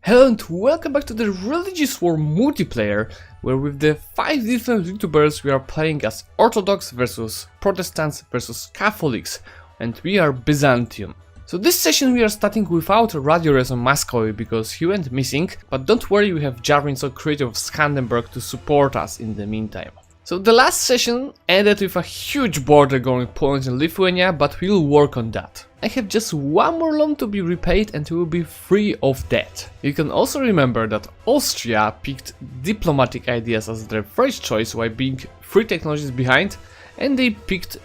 Hello and welcome back to the Religious War multiplayer, where with the 5 different YouTubers we are playing as Orthodox versus Protestants versus Catholics, and we are Byzantium. So this session we are starting without RadioRes on Mascoy because he went missing, but don't worry, we have Jarvin so creative of Skandenberg to support us in the meantime. So the last session ended with a huge border going Poland and Lithuania, but we'll work on that. I have just one more loan to be repaid and we will be free of debt. You can also remember that Austria picked diplomatic ideas as their first choice while being 3 technologies behind, and they picked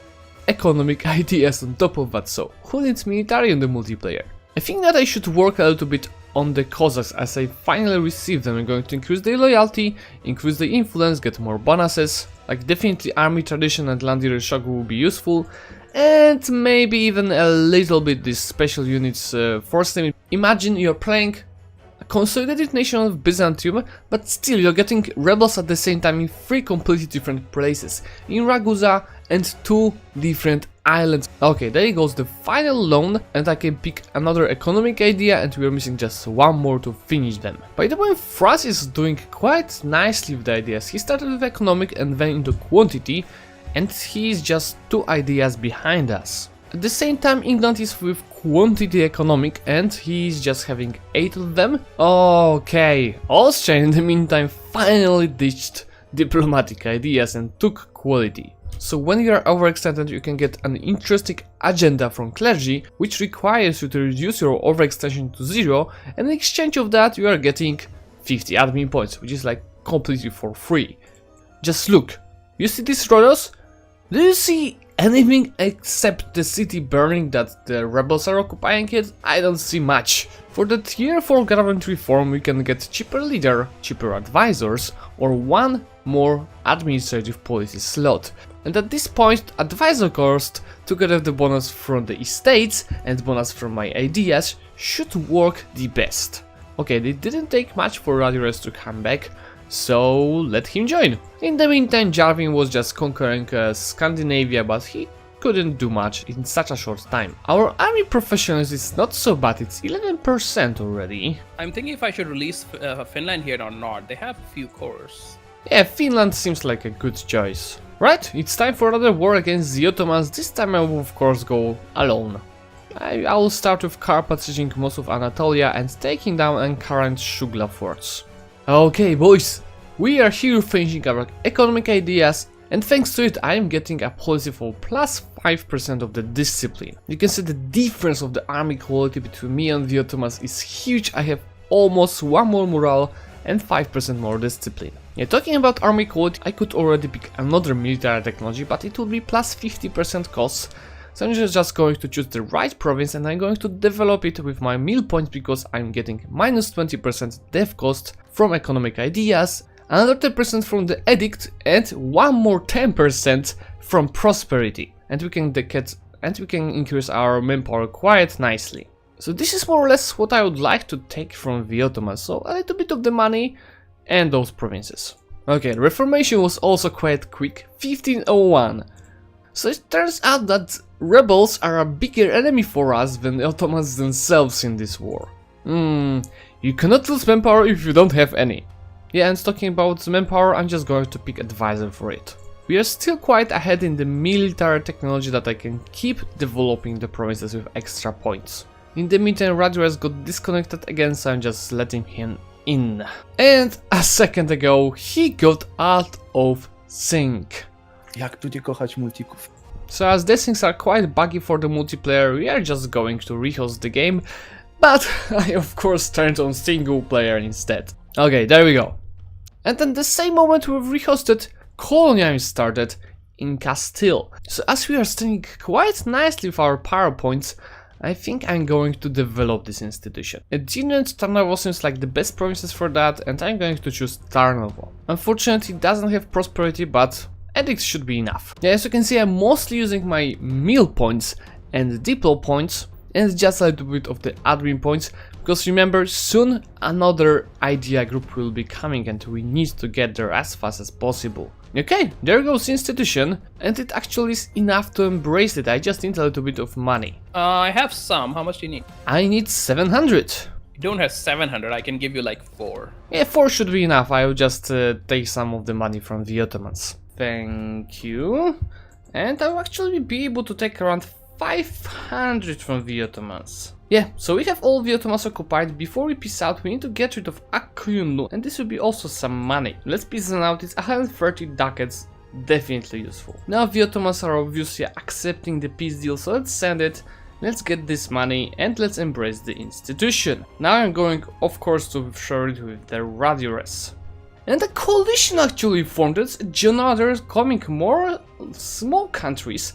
economic ideas on top of that, so who needs military in the multiplayer? I think that I should work a little bit on the Cossacks as I finally receive them. I'm going to increase their loyalty, increase their influence, get more bonuses, like definitely army tradition and Landir Shogun will be useful, and maybe even a little bit these special units force them. Imagine you're playing a consolidated nation of Byzantium, but still you're getting rebels at the same time in 3 completely different places, in Ragusa and 2 different islands. Okay, there goes the final loan, and I can pick another economic idea, and we are missing just one more to finish them. By the way, France is doing quite nicely with the ideas. He started with economic and then into quantity, and he is just 2 ideas behind us. At the same time, England is with quantity economic and he is just having 8 of them. Okay, Austria in the meantime finally ditched diplomatic ideas and took quality. So when you are overextended, you can get an interesting agenda from clergy, which requires you to reduce your overextension to 0, and in exchange of that you are getting 50 admin points, which is like completely for free. Just look, you see these roads? Do you see anything except the city burning that the rebels are occupying it? I don't see much. For the tier 4 government reform we can get cheaper leader, cheaper advisors, or 1 more administrative policy slot. And at this point, advisor cost, together with the bonus from the estates and bonus from my ideas, should work the best. Okay, they didn't take much for RadioRes to come back, so let him join. In the meantime, Jarvin was just conquering Scandinavia, but he couldn't do much in such a short time. Our army professionalism is not so bad, it's 11% already. I'm thinking if I should release Finland here or not. They have a few cores. Yeah, Finland seems like a good choice. Right, it's time for another war against the Ottomans. This time I will of course go alone. I will start with Carpats, reaching most of Anatolia and taking down Ankara and Shugla forts. Okay boys, we are here finishing our economic ideas, and thanks to it I am getting a policy for plus 5% of the discipline. You can see the difference of the army quality between me and the Ottomans is huge. I have almost 1 more morale and 5% more discipline. Yeah, talking about army quality, I could already pick another military technology, but it will be plus 50% costs. So I'm just going to choose the right province and I'm going to develop it with my mill points because I'm getting minus 20% dev cost from economic ideas, another 10% from the edict, and 1 more 10% from prosperity. And we can increase our manpower quite nicely. So this is more or less what I would like to take from the Ottomans, so a little bit of the money and those provinces. Okay, Reformation was also quite quick, 1501. So it turns out that rebels are a bigger enemy for us than the Ottomans themselves in this war. You cannot lose manpower if you don't have any. Yeah, and talking about manpower, I'm just going to pick advisor for it. We are still quite ahead in the military technology that I can keep developing the provinces with extra points. In the meantime, RadioRes got disconnected again, so I'm just letting him in. And a second ago, he got out of sync. Jak tu nie kochać multików? So as these things are quite buggy for the multiplayer, we are just going to rehost the game, but I of course turned on single player instead. Okay, there we go. And then the same moment we've rehosted, colonialism started in Castile. So as we are standing quite nicely with our PowerPoints, I think I'm going to develop this institution. Edina and Tarnovo seems like the best provinces for that, and I'm going to choose Tarnovo. Unfortunately, it doesn't have prosperity, but edicts should be enough. Yeah, as you can see, I'm mostly using my mill points and diplo points, and just a little bit of the admin points, because remember, soon another idea group will be coming and we need to get there as fast as possible. Okay, there goes institution, and it actually is enough to embrace it. I just need a little bit of money. I have some. How much do you need? I need 700. don't have 700. I can give you like 4. Yeah, 4 should be enough. I will just take some of the money from the Ottomans. Thank you. And I will actually be able to take around 500 from the Ottomans. Yeah, so we have all the Ottomans occupied. Before we peace out, we need to get rid of Akyunu, and this will be also some money. Let's peace them out. It's 130 ducats, definitely useful. Now the Ottomans are obviously accepting the peace deal, so let's send it. Let's get this money and let's embrace the institution. Now I'm going, of course, to share it with the RadioRes. And a coalition actually formed. It's another coming more small countries.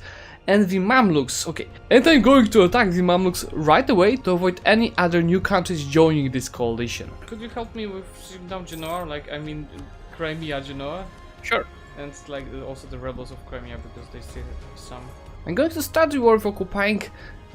And the Mamluks, okay. And I'm going to attack the Mamluks right away to avoid any other new countries joining this coalition. Could you help me with shooting down Genoa? Like, I mean, Crimea, Genoa? Sure. And like also the rebels of Crimea, because they still have some. I'm going to start the war of occupying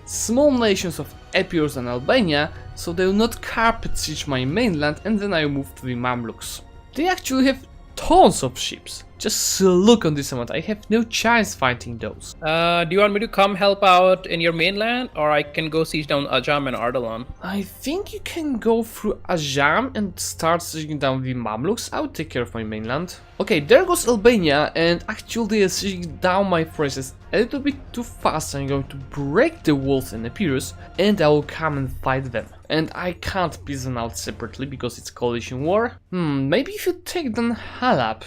small nations of Epirus and Albania, so they will not carpet siege my mainland, and then I will move to the Mamluks. They actually have tons of ships. Just look on this amount, I have no chance fighting those. Do you want me to come help out in your mainland, or I can go siege down Ajam and Ardalan? I think you can go through Ajam and start sieging down the Mamluks. I'll take care of my mainland. Okay, there goes Albania, and actually they are sieging down my forces a little bit too fast. I'm going to break the walls in Epirus, and I will come and fight them. And I can't piece them out separately because it's coalition war. Maybe if you take down Halab,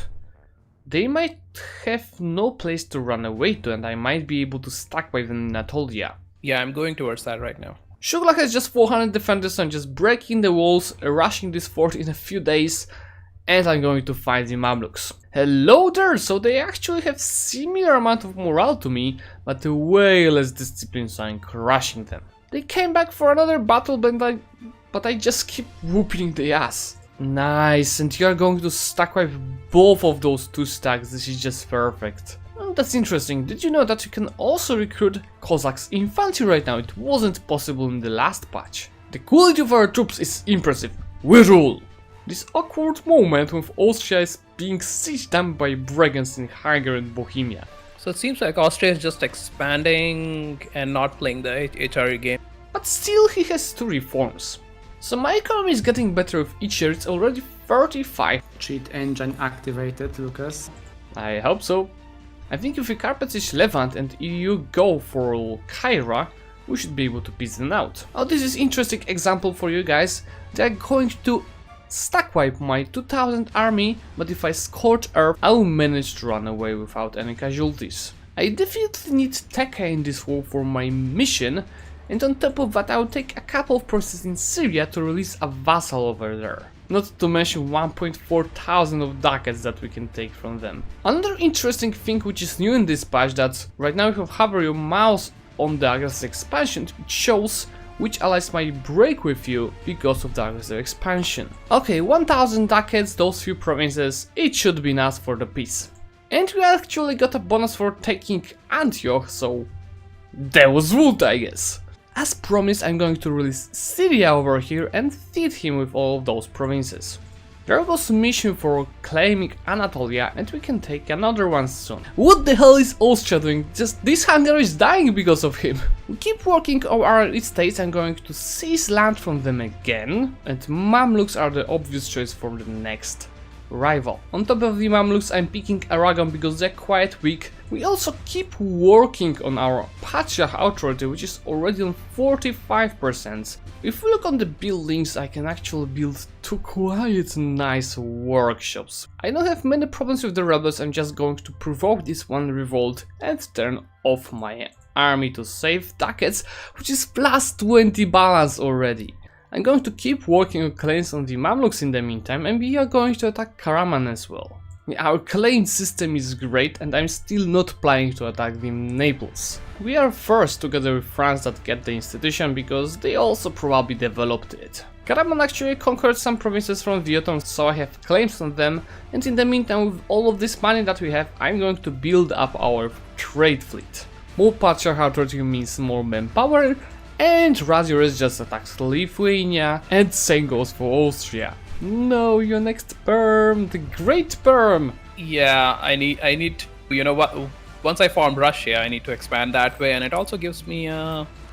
they might have no place to run away to, and I might be able to stack by them in Anatolia. Yeah, I'm going towards that right now. Shugla has just 400 defenders, so I'm just breaking the walls, rushing this fort in a few days, and I'm going to fight the Mamluks. Hello there! So they actually have similar amount of morale to me, but way less discipline, so I'm crushing them. They came back for another battle, but I just keep whooping the ass. Nice, and you are going to stack wipe both of those 2 stacks. This is just perfect. Well, that's interesting. Did you know that you can also recruit Cossacks infantry right now? It wasn't possible in the last patch. The quality of our troops is impressive. We rule! This awkward moment with Austria is being sieged down by brigands in Hungary and Bohemia. So it seems like Austria is just expanding and not playing the HRE game. But still he has 2 reforms. So my economy is getting better with each year. It's already 35. Cheat engine activated, Lookas. I hope so. I think if we carpet siege Levant and EU go for Cairo, we should be able to piece them out. Oh, this is interesting example for you guys. They are going to stack wipe my 2000 army, but if I scorch earth, I will manage to run away without any casualties. I definitely need Tekka in this war for my mission, and on top of that I will take a couple of processes in Syria to release a vassal over there. Not to mention 1.4 thousand of ducats that we can take from them. Another interesting thing which is new in this patch, that right now if you hover your mouse on the aggressive expansion, it shows which allies might break with you because of the aggressive expansion. Okay, 1000 ducats, those few provinces, it should be enough for the peace. And we actually got a bonus for taking Antioch, so that was wood, I guess. As promised, I'm going to release Syria over here and feed him with all of those provinces. There was a mission for claiming Anatolia, and we can take another one soon. What the hell is Austria doing? Just this Hungary is dying because of him. We keep working on our estates. I'm going to seize land from them again, and Mamluks are the obvious choice for the next rival. On top of the Mamluks, I'm picking Aragon because they're quite weak. We also keep working on our Patriarch authority, which is already on 45%. If we look on the buildings, I can actually build 2 quite nice workshops. I don't have many problems with the rebels. I'm just going to provoke this one revolt and turn off my army to save ducats, which is plus 20 balance already. I'm going to keep working on claims on the Mamluks in the meantime, and we are going to attack Karaman as well. Our claim system is great, and I'm still not planning to attack the Naples. We are first together with France that get the institution, because they also probably developed it. Karaman actually conquered some provinces from the Ottomans, so I have claims on them, and in the meantime, with all of this money that we have, I'm going to build up our trade fleet. More Patriarch authority means more manpower, and RadioRes just attacks Lithuania, and same goes for Austria. No, your next perm, the great perm. Yeah, I need to, you know what, once I form Russia, I need to expand that way, and it also gives me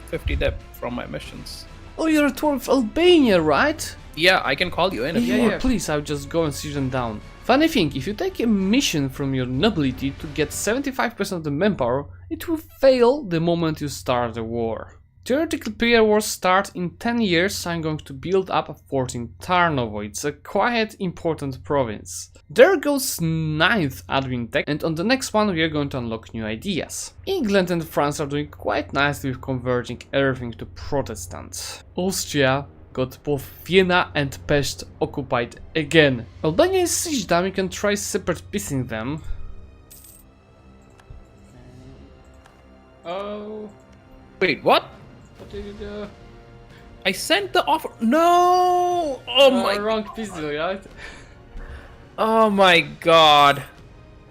50 depth from my missions. Oh, you're at war with Albania, right? Yeah, I can call you in if you want. Yeah, please, I'll just go and sit them down. Funny thing, if you take a mission from your nobility to get 75% of the manpower, it will fail the moment you start the war. Theoretical period wars start in 10 years, so I'm going to build up a fort in Tarnovo. It's a quite important province. There goes 9th admin tech, and on the next one we are going to unlock new ideas. England and France are doing quite nicely with converting everything to Protestant. Austria got both Vienna and Pest occupied again. Albania is siege down, you can try separate piecing them. Oh. Wait, what? What did you do? I sent the offer. No! Oh my. Wrong pistol, right? Oh my god.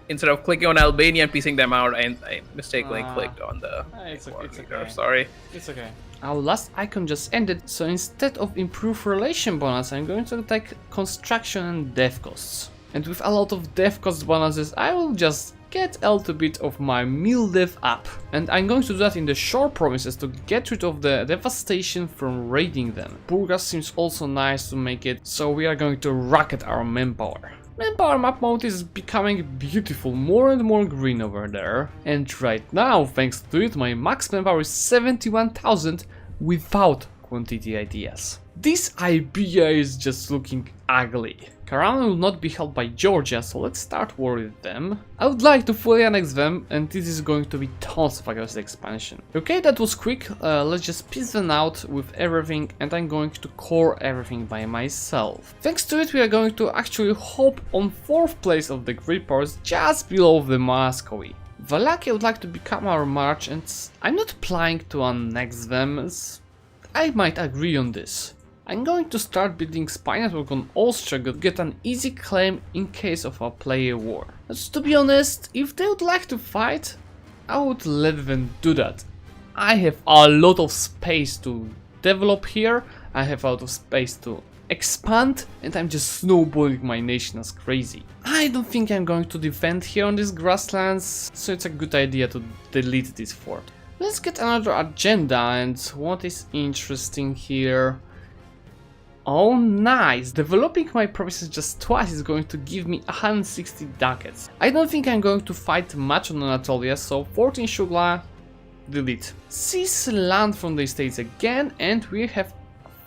Instead of clicking on Albania and piecing them out, I mistakenly clicked on the. It's okay, it's coordinator. okay. Sorry. It's okay. Our last icon just ended, so instead of improve relation bonus, I'm going to take construction and dev costs. And with a lot of dev cost bonuses, I will just get a little bit of my meal dev up. And I'm going to do that in the shore provinces to get rid of the devastation from raiding them. Burgas seems also nice to make it, so we are going to rocket our manpower. Manpower map mode is becoming beautiful, more and more green over there. And right now, thanks to it, my max manpower is 71,000 without quantity ideas. This idea is just looking ugly. Karan will not be held by Georgia, so let's start war with them. I would like to fully annex them, and this is going to be tons of aggressive expansion. Okay, that was quick, let's just piece them out with everything, and I'm going to core everything by myself. Thanks to it, we are going to actually hop on 4th place of the grid powers, just below the Muscovy. Wallachia would like to become our merchants. I'm not planning to annex them, as I might agree on this. I'm going to start building spy network on Austria to get an easy claim in case of a player war. But to be honest, if they would like to fight, I would let them do that. I have a lot of space to develop here, I have a lot of space to expand, and I'm just snowballing my nation as crazy. I don't think I'm going to defend here on these grasslands, so it's a good idea to delete this fort. Let's get another agenda, and what is interesting here? Oh nice, developing my provinces just twice is going to give me 160 ducats. I don't think I'm going to fight much on Anatolia, so 14 Shugla, delete. Seize land from the estates again, and we have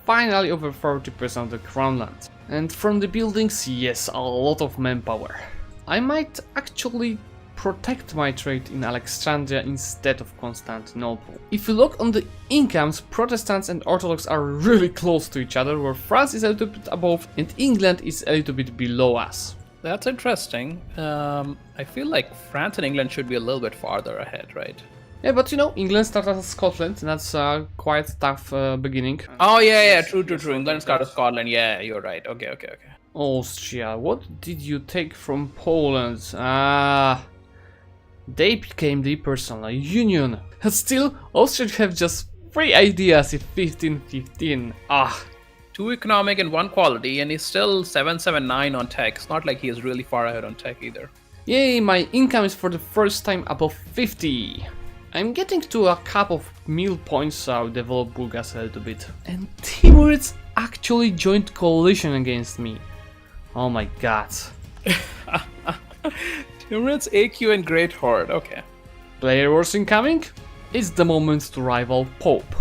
finally over 40% of the crown land. And from the buildings, yes, a lot of manpower. I might actually protect my trade in Alexandria instead of Constantinople. If you look on the incomes, Protestants and Orthodox are really close to each other, where France is a little bit above and England is a little bit below us. That's interesting. I feel like France and England should be a little bit farther ahead, right? Yeah, but you know, England started as Scotland, and that's a quite tough beginning. Oh yeah, true. England started Scotland, yeah, you're right. Okay. Austria, what did you take from Poland? They became the personal union. And still, Austria have just 3 ideas in 1515. 2 economic and 1 quality, and he's still 779 on tech. It's not like he's really far ahead on tech either. Yay, my income is for the first time above 50. I'm getting to a couple of meal points, so I'll develop Burgas a little bit. And Timurids actually joined coalition against me. Oh my god. Timurids, AQ, and Great Horde, okay. Player wars incoming? It's the moment to rival Pope.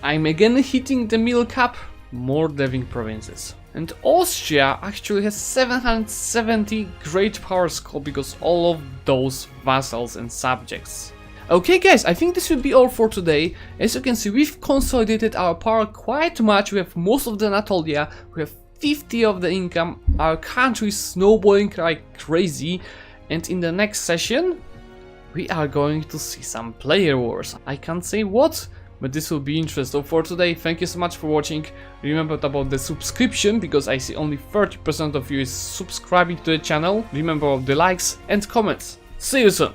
I'm again hitting the middle cap, more deving provinces. And Austria actually has 770 great power score because all of those vassals and subjects. Okay guys, I think this will be all for today. As you can see, we've consolidated our power quite much. We have most of the Anatolia, we have 50 of the income, our country is snowballing like crazy. And in the next session, we are going to see some player wars. I can't say what, but this will be interesting. So for today, thank you so much for watching. Remember about the subscription, because I see only 30% of you is subscribing to the channel. Remember of the likes and comments. See you soon!